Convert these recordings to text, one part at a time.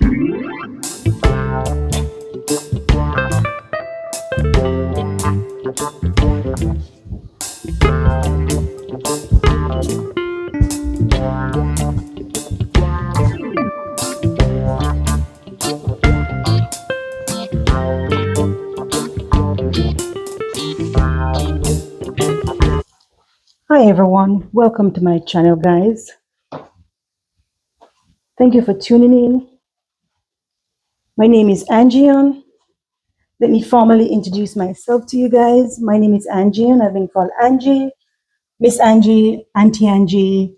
Hi everyone, welcome to my channel, guys. Thank you for tuning in. My name is Angion. Let me formally introduce myself to you guys. My name is Angion. I've been called Angie, Miss Angie, Auntie Angie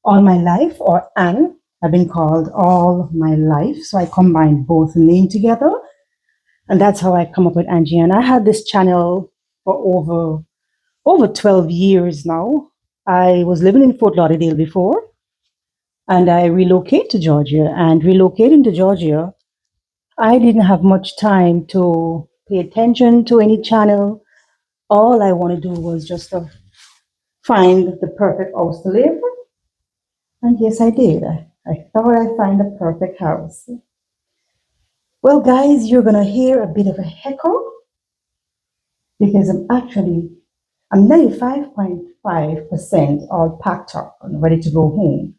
all my life, or Anne. I've been called all my life, so I combined both names together, and that's how I come up with Angie. And I had this channel for over 12 years now. I was living in Fort Lauderdale before, and I relocated to Georgia. And relocating to Georgia, I didn't have much time to pay attention to any channel. All I want to do was just to find the perfect house to live. And yes, I did. I thought I'd find the perfect house. Well, guys, you're going to hear a bit of a echo because I'm 95.5% all packed up and ready to go home.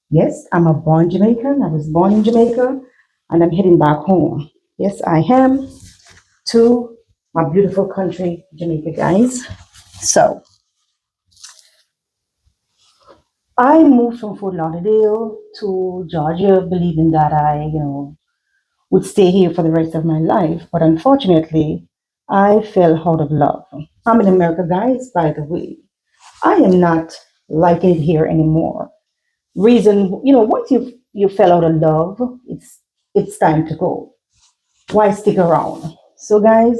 Yes, I'm a born Jamaican. I was born in Jamaica and I'm heading back home. Yes, I am to my beautiful country, Jamaica, guys. So I moved from Fort Lauderdale to Georgia, believing that I, would stay here for the rest of my life. But unfortunately, I fell out of love. I'm in America, guys, by the way. I am not liking it here anymore. Reason, once you fell out of love, it's time to go. Why stick around? So, guys,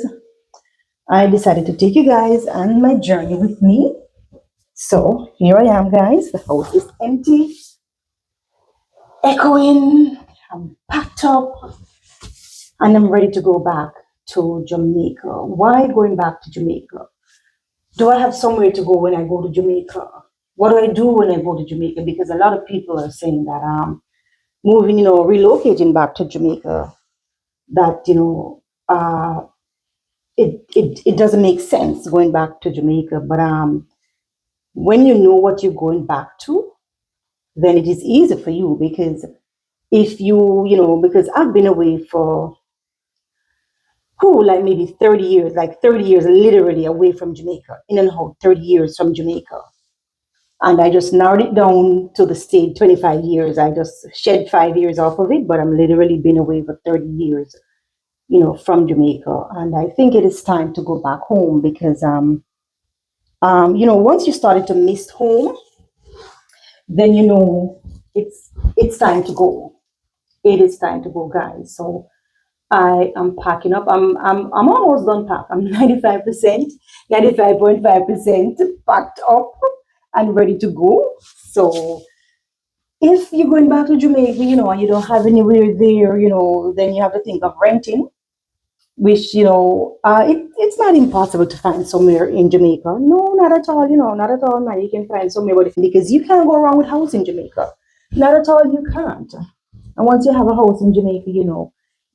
I decided to take you guys on my journey with me. So here I am, guys. The house is empty, echoing. I'm packed up, and I'm ready to go back to Jamaica. Why going back to Jamaica? Do I have somewhere to go when I go to Jamaica? What do I do when I go to Jamaica? Because a lot of people are saying that moving, relocating back to Jamaica, that it doesn't make sense going back to Jamaica. But when you know what you're going back to, then it is easy for you, because if because I've been away for like maybe 30 years, like 30 years literally away from Jamaica, in and out 30 years from Jamaica. And I just narrowed it down to the state 25 years. I just shed 5 years off of it, but I'm literally been away for 30 years, from Jamaica. And I think it is time to go back home because, once you started to miss home, then it's time to go. It is time to go, guys. So I am packing up. I'm almost done packed. I'm 95%, 95.5% packed up and ready to go. So if you're going back to Jamaica, and you don't have anywhere there, then you have to think of renting, which, it's not impossible to find somewhere in Jamaica. No, not at all, not at all, man. You can find somewhere, because you can't go around with house in Jamaica. Not at all, you can't. And once you have a house in Jamaica,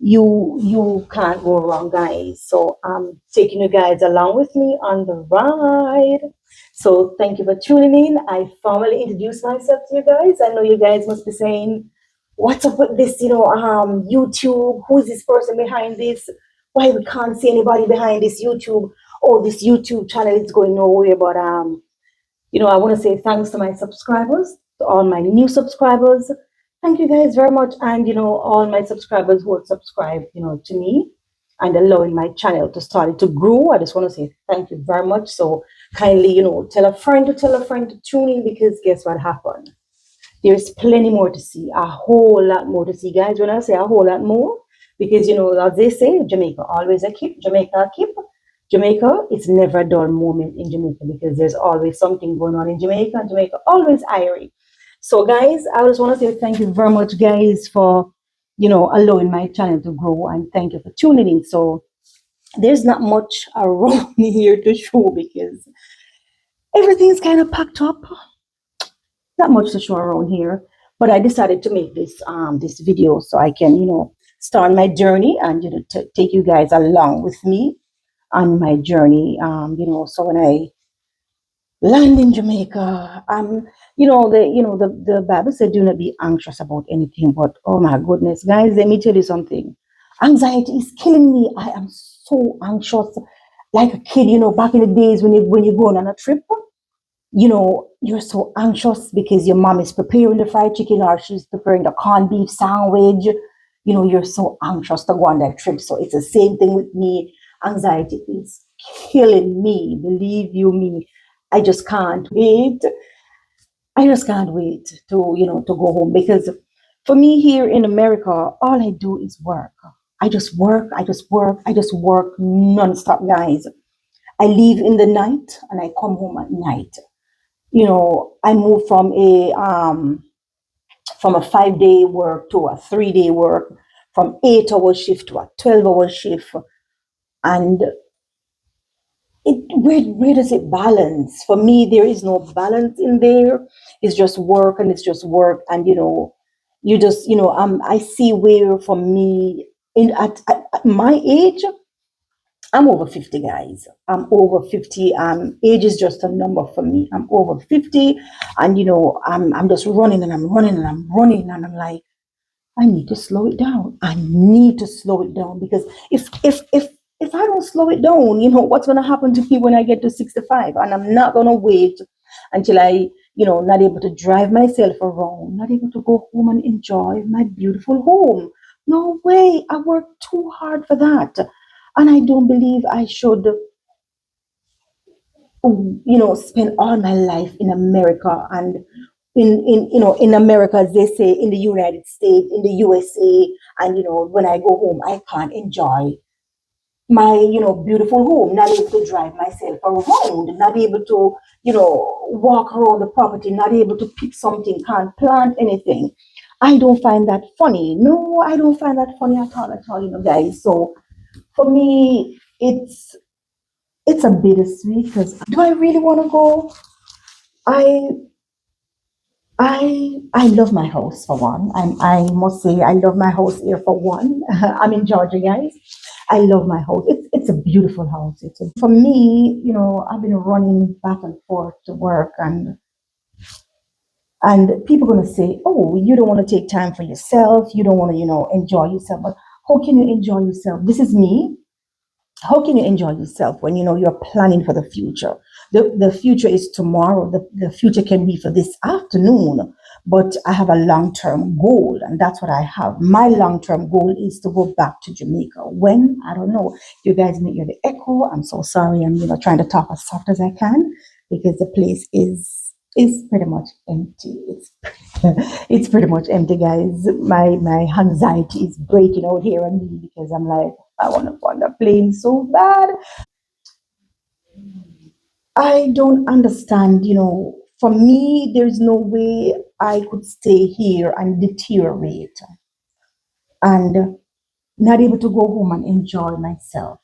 you can't go wrong, guys. So I'm taking you guys along with me on the ride. So thank you for tuning in. I formally introduce myself to you guys. I know you guys must be saying, what's up with this, YouTube? Who is this person behind this? Why we can't see anybody behind this YouTube? Oh, this YouTube channel is going nowhere. But I want to say thanks to my subscribers, to all my new subscribers. Thank you guys very much. And, all my subscribers who have subscribed, to me and allowing my channel to start to grow. I just want to say thank you very much. So kindly, tell a friend to tune in, because guess what happened? There's plenty more to see, a whole lot more to see, guys. When I say a whole lot more, because, as they say, Jamaica always a keep, Jamaica a keep. Jamaica, it's never a dull moment in Jamaica, because there's always something going on in Jamaica, and Jamaica always irie. So, guys, I just want to say thank you very much, guys, for, allowing my channel to grow, and thank you for tuning in. So, there's not much around here to show, because everything's kind of packed up. Not much to show around here, but I decided to make this video so I can, start my journey and take you guys along with me on my journey. So when I land in Jamaica, the Bible said, "Do not be anxious about anything." But oh my goodness, guys, let me tell you something. Anxiety is killing me. I am so anxious, like a kid. Back in the days when you go on a trip, you're so anxious because your mom is preparing the fried chicken or she's preparing the corned beef sandwich. You're so anxious to go on that trip. So it's the same thing with me. Anxiety is killing me. Believe you me. I just can't wait. I just can't wait to go home because for me here in America, all I do is work. I just work, I just work, I just work nonstop, guys. I leave in the night and I come home at night. I moved from a 5 day work to a 3 day work, from 8 hour shift to a 12 hour shift. And where does it balance? For me, there is no balance in there. It's just work and it's just work. And you just, I see where for me at my age, I'm over 50, guys. I'm over 50. Age is just a number for me. I'm over 50, and I'm just running and I'm running and I'm running, and I'm like, I need to slow it down. I need to slow it down because if I don't slow it down, what's gonna happen to me when I get to 65? And I'm not gonna wait until I, not able to drive myself around, not able to go home and enjoy my beautiful home. No way. I worked too hard for that. And I don't believe I should, spend all my life in America and in America, as they say, in the United States, in the USA, and when I go home, I can't enjoy my beautiful home, not able to drive myself around, not able to walk around the property, not able to pick something, can't plant anything. I don't find that funny. No, I don't find that funny at all, guys. So for me, it's a bittersweet because do I really want to go? I I love my house for one. I must say I love my house here for one. I'm in Georgia, guys. I love my house. It's a beautiful house. For me, I've been running back and forth to work, and people gonna say, "Oh, you don't want to take time for yourself. You don't want to, enjoy yourself." But how can you enjoy yourself? This is me. How can you enjoy yourself when you're planning for the future? The future is tomorrow. The future can be for this afternoon, but I have a long-term goal, and that's what I have. My long-term goal is to go back to Jamaica. When? I don't know. You guys may hear the echo. I'm so sorry. I'm trying to talk as soft as I can because the place is pretty much empty. It's pretty much empty, guys. My anxiety is breaking out here on me because I'm like, I want to go on the plane so bad. I don't understand, for me, there's no way I could stay here and deteriorate and not able to go home and enjoy myself.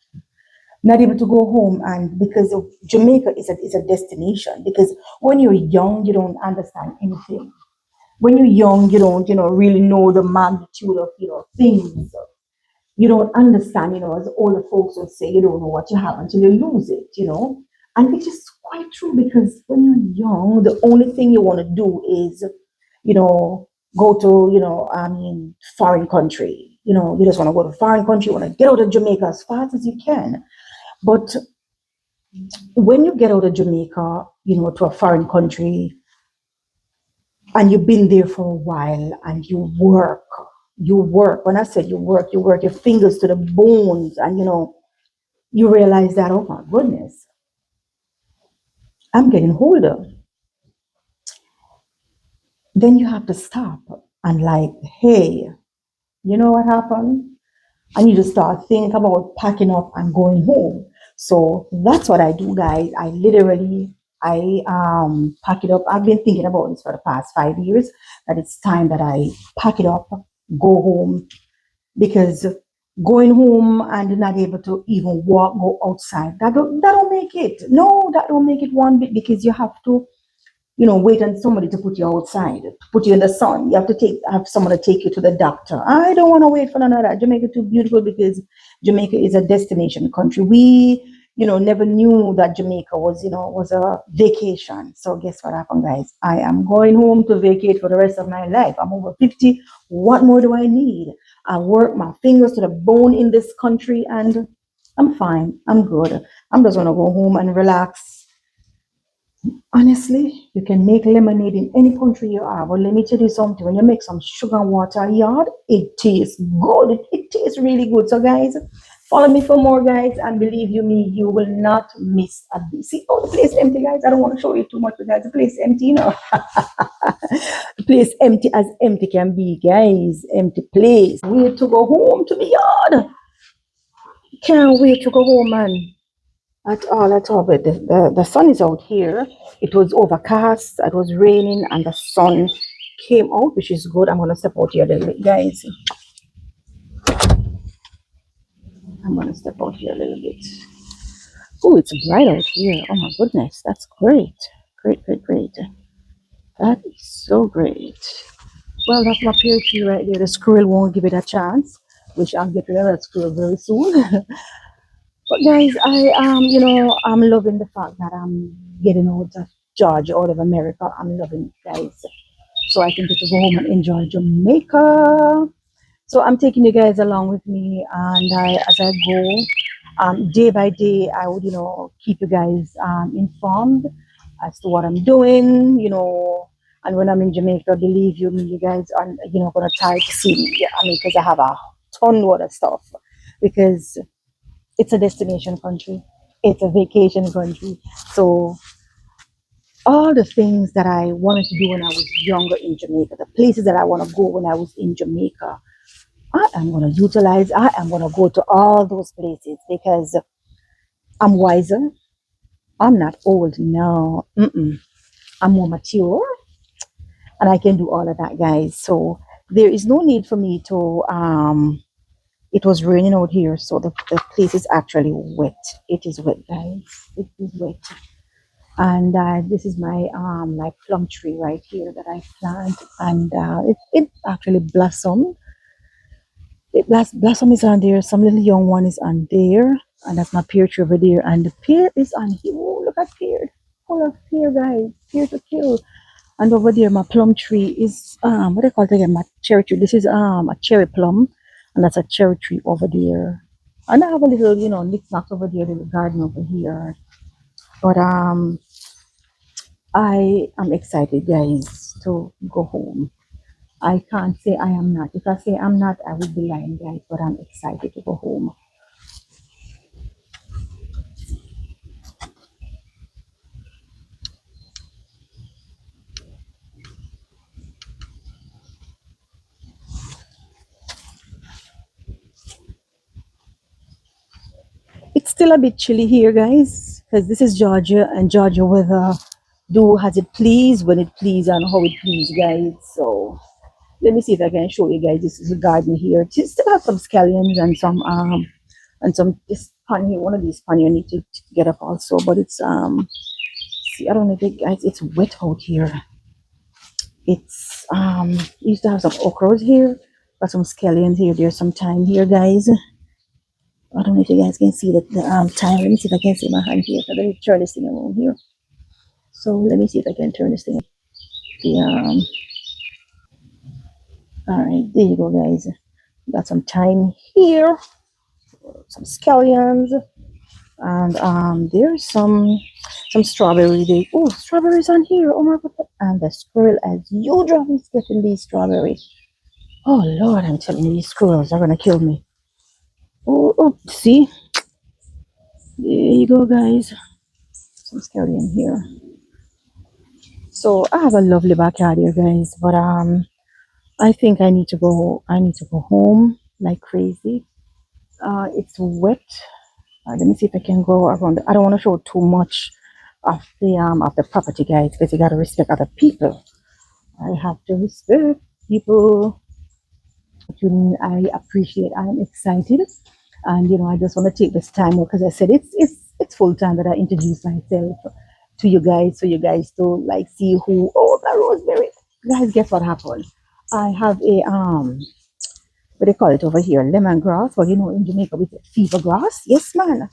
Not able to go home, and because of Jamaica is a destination. Because when you're young, you don't understand anything. When you're young, you don't, really know the magnitude of, things. You don't understand, as older folks would say, you don't know what you have until you lose it. And it is quite true because when you're young, the only thing you want to do is, go to, foreign country. You just want to go to foreign country, you want to get out of Jamaica as fast as you can. But when you get out of Jamaica, to a foreign country, and you've been there for a while and you work. When I said you work your fingers to the bones, and you realize that, oh my goodness, I'm getting older. Then you have to stop and like, hey, you know what happened? I need to start thinking about packing up and going home. So that's what I do, guys. I pack it up. I've been thinking about this for the past 5 years, that it's time that I pack it up, go home, because going home and not able to even go outside, that don't make it. No, that don't make it one bit, because you have to wait on somebody to put you outside, put you in the sun. You have to have someone to take you to the doctor. I don't want to wait for none of that. Jamaica too beautiful because Jamaica is a destination country. We, never knew that Jamaica was a vacation. So guess what happened, guys? I am going home to vacate for the rest of my life. I'm over 50. What more do I need? I work my fingers to the bone in this country and I'm fine. I'm good. I'm just gonna go home and relax. Honestly, you can make lemonade in any country you are, but let me tell you something. When you make some sugar and water yard, it tastes good. It tastes really good. So, guys, follow me for more, guys, and believe you me, you will not miss a beat. See, oh, the place empty, guys. I don't want to show you too much, but guys, the place empty, the place empty can be, guys. Empty place. Wait to go home to the yard. Can't wait to go home, man. At all. But the sun is out here. It was overcast, it was raining, and the sun came out, which is good. I'm gonna step out here a little bit, guys. I'm gonna step out here a little bit. Oh, it's bright out here. Oh my goodness, that's great. Great, great, great. That is so great. Well, that's my pear tree right there. The squirrel won't give it a chance, which I'll get rid of that squirrel very soon. But guys, I'm loving the fact that I'm getting out of Georgia, out of America. I'm loving it, guys. So I can get to go home and enjoy Jamaica. So I'm taking you guys along with me, and as I go, day by day, I would, keep you guys informed as to what I'm doing. And when I'm in Jamaica, believe you me, you guys are, gonna try to see me. Yeah, I mean, because I have a ton load of stuff. Because it's a destination country. It's a vacation country. So all the things that I wanted to do when I was younger in Jamaica, the places that I want to go when I was in Jamaica, I am going to utilize. I am going to go to all those places because I'm wiser. I'm not old. No. I'm more mature and I can do all of that, guys. So there is no need for me to it was raining out here, so the place is actually wet. It is wet, guys. It is wet. And this is my plum tree right here that I plant, and it actually blossomed. Blossom is on there. Some little young one is on there, and that's my pear tree over there. And the pear is on here. Oh, look at pear, full of pear, guys. Pear to kill. And over there, my plum tree is what do I call it again? My cherry tree. This is a cherry plum, and that's a cherry tree over there. And I have a little, knickknacks over there, little garden over here. But I am excited, guys, to go home. I can't say I am not. If I say I'm not, I would be lying, guys. But I'm excited to go home. It's still a bit chilly here, guys, because this is Georgia, and Georgia weather do as it please, when it please, and how it please, guys. So let me see if I can show you guys. This is a garden here. It still have some scallions and some this pan here. One of these pan I need to get up also, but it's see, I don't know if it, guys, it's wet out here. It's used to have some okras here, got some scallions here. There's some thyme here, guys. I don't know if you guys can see the time. Let me see if I can see my hand here. So let me turn this thing around here. So let me see if I can turn this thing. The all right, there you go, guys. Got some thyme here, some scallions, and there's some strawberry. Oh, strawberries on here. Oh my god! And the squirrel, as usual, is getting these strawberries. Oh Lord, I'm telling you, these squirrels are gonna kill me. Oh, see? There you go, guys. Some scallion here. So I have a lovely backyard here, guys. But I think I need to go. I need to go home like crazy. It's wet. Let me see if I can go around. I don't want to show too much of the property, guys, because you gotta respect other people. I have to respect people. I appreciate. I am excited, and I just want to take this time because I said it's full time that I introduce myself to you guys, so you guys to like see who. Oh, the rosemary, guys! Guess what happened? I have a what they call it over here, lemongrass, or in Jamaica we say fever grass. Yes, man.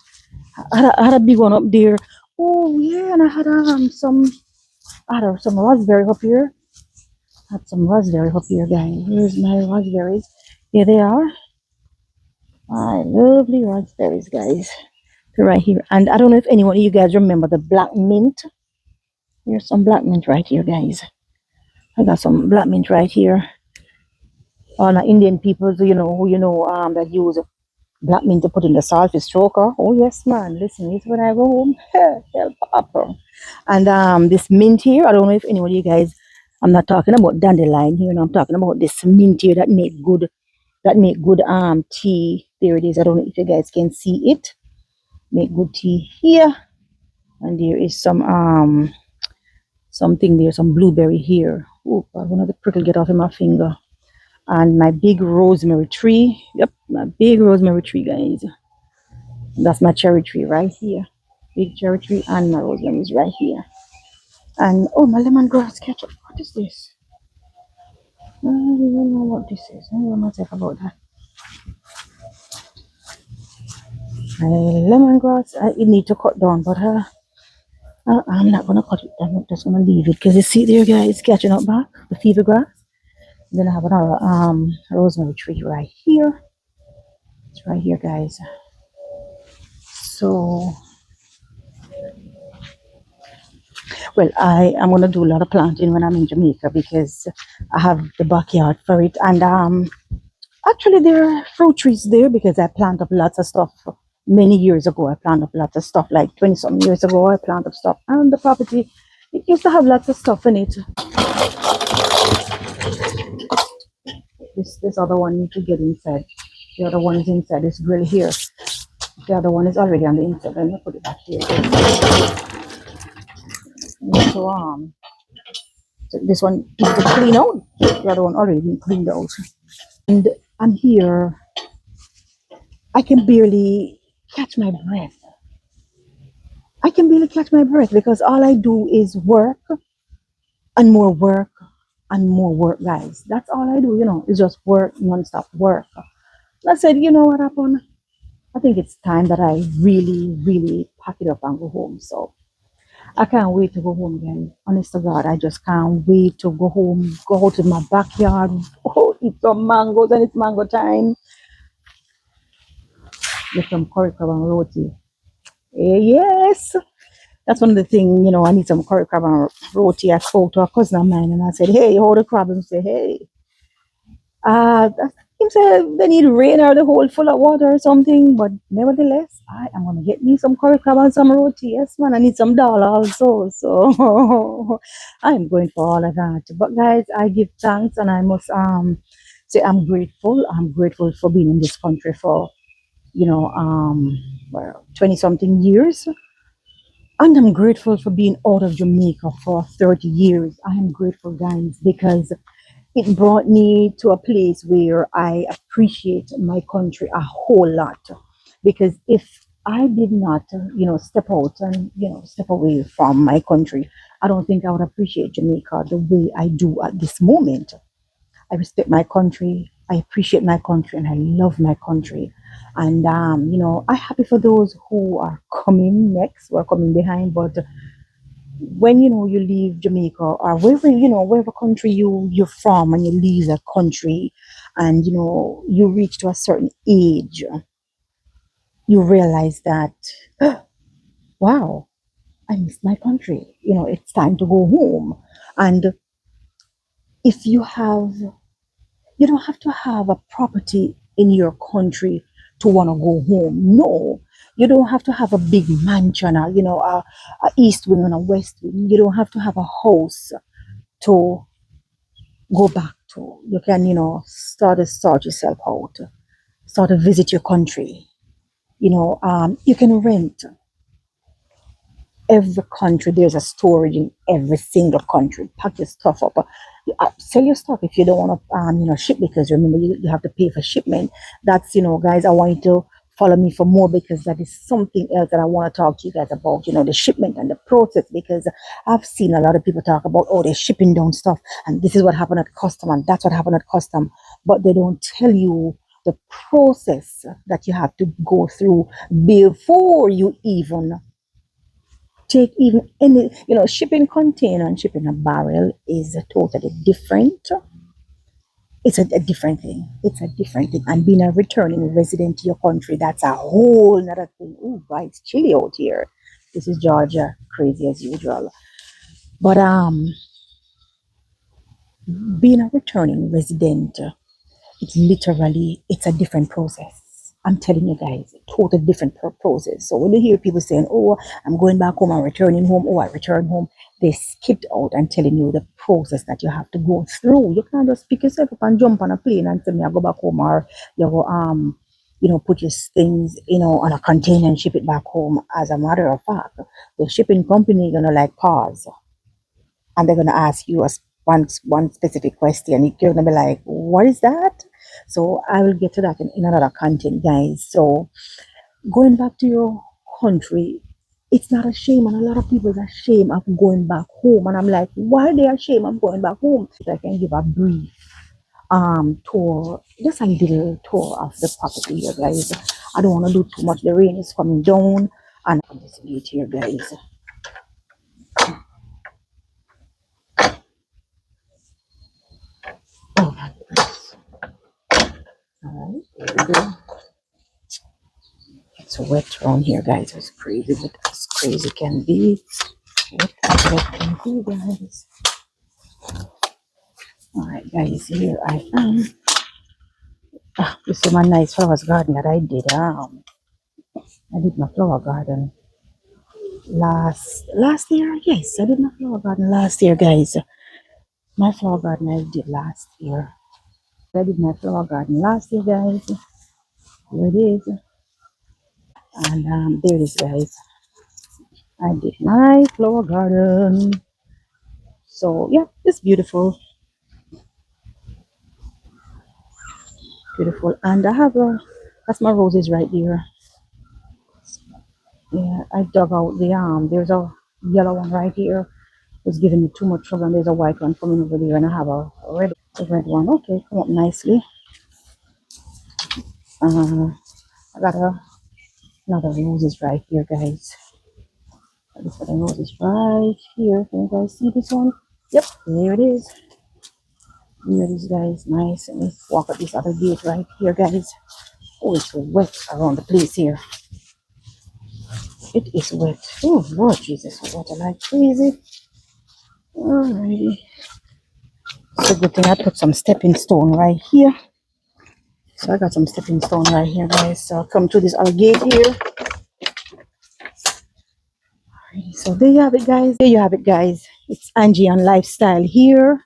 I had a big one up there. Oh yeah, and I had some raspberry up here. Had some raspberry up here, guys. Here's my raspberries. Here they are. My lovely raspberries, guys. They're right here. And I don't know if anyone of you guys remember the black mint. Here's some black mint right here, guys. I got some black mint right here. All my Indian people, that use black mint to put in the saltfish stroker. Oh yes, man. Listen, it's when I go home. Hell, papa. And this mint here, I don't know if anyone of you guys, I'm not talking about dandelion here, no, I'm talking about this mint here that make good tea. There it is. I don't know if you guys can see it. Make good tea here. And there is something there, some blueberry here. Oh, God, one of the prickle get off in my finger. And my big rosemary tree. Yep, my big rosemary tree, guys. That's my cherry tree right here. Big cherry tree, and my rosemary is right here. And oh, my lemongrass ketchup. What is this? I don't even know what this is. I don't know myself about that. My lemongrass, I need to cut down, but I'm not gonna cut it. I'm just gonna leave it because you see there, guys, catching up back the fever grass. Then I have another rosemary tree right here. It's right here, guys. So, well, I am gonna do a lot of planting when I'm in Jamaica because I have the backyard for it, and actually there are fruit trees there because I plant up lots of stuff. Many years ago, I planted up lots of stuff. Like 20 some years ago, I planted up stuff, and the property it used to have lots of stuff in it. This other one need to get inside. The other one is inside this grill here. The other one is already on the inside. Let me put it back here. So this one needs to clean out. The other one already been cleaned out. And I'm here. I can barely catch my breath. I can barely catch my breath because all I do is work and more work and more work, guys. That's all I do, it's just work, non-stop work. And I said, you know what happened? I think it's time that I really, really pack it up and go home. So I can't wait to go home, guys. Honest to God, I just can't wait to go home, go out to my backyard, eat some mangoes, and it's mango time. Get some curry crab and roti. Yes, that's one of the things, I need some curry crab and roti. I spoke to a cousin of mine and I said, hey, hold the crab, and say, hey. Him said they need rain or the hole full of water or something, but nevertheless, I am gonna get me some curry crab and some roti. Yes, man, I need some dal also. So I'm going for all of that. But guys, I give thanks and I must say I'm grateful. I'm grateful for being in this country for 20 something years. And I'm grateful for being out of Jamaica for 30 years. I am grateful, guys, because it brought me to a place where I appreciate my country a whole lot. Because if I did not, step out and, step away from my country, I don't think I would appreciate Jamaica the way I do at this moment. I respect my country, I appreciate my country, and I love my country. And, I'm happy for those who are coming next, who are coming behind. But when you leave Jamaica or wherever country you're from, and you leave that country, and you reach to a certain age, you realize that wow, I miss my country. It's time to go home. And if you don't have to have a property in your country to want to go home. No, you don't have to have a big mansion or a east wing and a west wing. You don't have to have a house to go back to. You can start to sort yourself out, start to visit your country. You can rent. Every country, there's a storage in every single country. Pack your stuff up. Sell your stuff if you don't want to ship, because remember you have to pay for shipment. That's guys, I want you to follow me for more, because that is something else that I want to talk to you guys about, the shipment and the process, because I've seen a lot of people talk about, oh, they're shipping down stuff and this is what happened at custom and that's what happened at custom, but they don't tell you the process that you have to go through before you even take even any, shipping container and shipping a barrel is totally different. It's a different thing. It's a different thing. And being a returning resident to your country, that's a whole nother thing. Oh, boy, it's chilly out here. This is Georgia, crazy as usual. But being a returning resident, it's a different process. I'm telling you guys, totally different process. So when you hear people saying, oh, I'm going back home, I'm returning home, oh, I return home, they skipped out and telling you the process that you have to go through. You can't just pick yourself up and jump on a plane and say, me, I go back home, or you go, put your things, on a container and ship it back home. As a matter of fact, the shipping company gonna like pause and they're gonna ask you one specific question. You're gonna be like, what is that? So I will get to that in another content, guys. So going back to your country, it's not a shame, and a lot of people is ashamed of going back home. And I'm like, why are they ashamed of going back home? I can give a brief tour, just a little tour of the property here, guys. I don't want to do too much. The rain is coming down, and I'm just wait here, guys. Oh my goodness. All right, there we go. It's wet around here, guys. It's crazy, but as crazy can be. What can be, guys? All right, guys, here I am. This is my nice flowers garden that I did. I did my flower garden last year. Yes, I did my flower garden last year, guys. My flower garden I did last year. I did my flower garden last year, guys. Here it is, and there it is, guys. I did my flower garden. So yeah, it's beautiful, beautiful. And I have that's my roses right there. Yeah, I dug out the there's a yellow one right here. Was giving me too much trouble, and there's a white one coming over there, and I have a red one. Okay, come up nicely. I got another roses right here, guys. This other roses right here. Can you guys see this one? Yep, there it is. Here it is, guys. Nice. Let me walk up this other gate right here, guys. Oh, it's wet around the place here. It is wet. Oh, Lord Jesus, water like crazy. Alrighty. It's a good thing I put some stepping stone right here. So I got some stepping stone right here, guys. So I'll come through this other gate here. Alrighty, so there you have it, guys. There you have it, guys. It's Angie on Lifestyle here.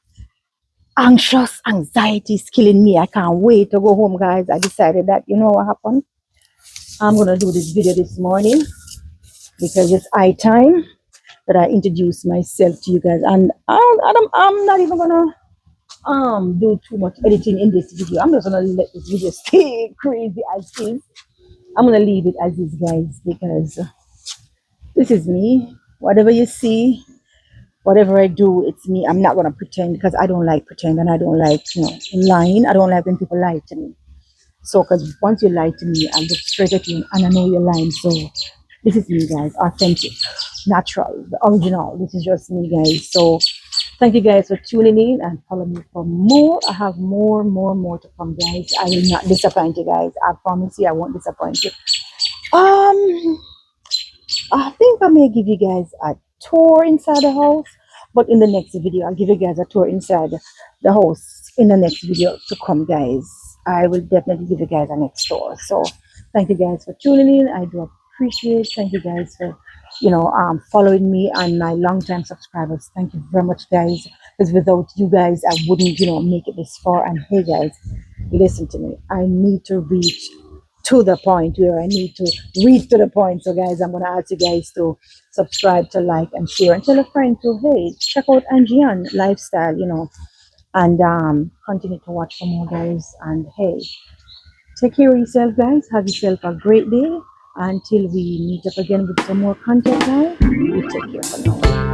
Anxious anxiety is killing me. I can't wait to go home, guys. I decided that, you know what happened? I'm going to do this video this morning because it's high time that I introduce myself to you guys. And I'm not even going to do too much editing in this video. I'm just gonna let this video stay crazy as is. I'm gonna leave it as is, guys, because this is me. Whatever you see, whatever I do, it's me. I'm not gonna pretend, because I don't like pretend, and I don't like, lying. I don't like when people lie to me. So because once you lie to me, I look straight at you and I know you're lying. So this is me, guys, authentic, natural, the original. This is just me, guys. So thank you guys for tuning in and follow me for more. I have more to come, guys. I will not disappoint you guys. I promise you I won't disappoint you. I think I may give you guys a tour inside the house, but in the next video, I'll give you guys a tour inside the house in the next video to come, guys. I will definitely give you guys a next tour. So thank you guys for tuning in. I do appreciate. Thank you guys for following me and my long-time subscribers. Thank you very much, guys, because without you guys I wouldn't make it this far. And hey, guys, listen to me. I need to reach to the point where I need to reach to the point. So guys, I'm gonna ask you guys to subscribe, to like and share, and tell a friend to, hey, check out Angian Lifestyle, and continue to watch for more, guys. And hey, Take care of yourself, guys. Have yourself a great day. Until we meet up again with some more content, guys. You take care for now.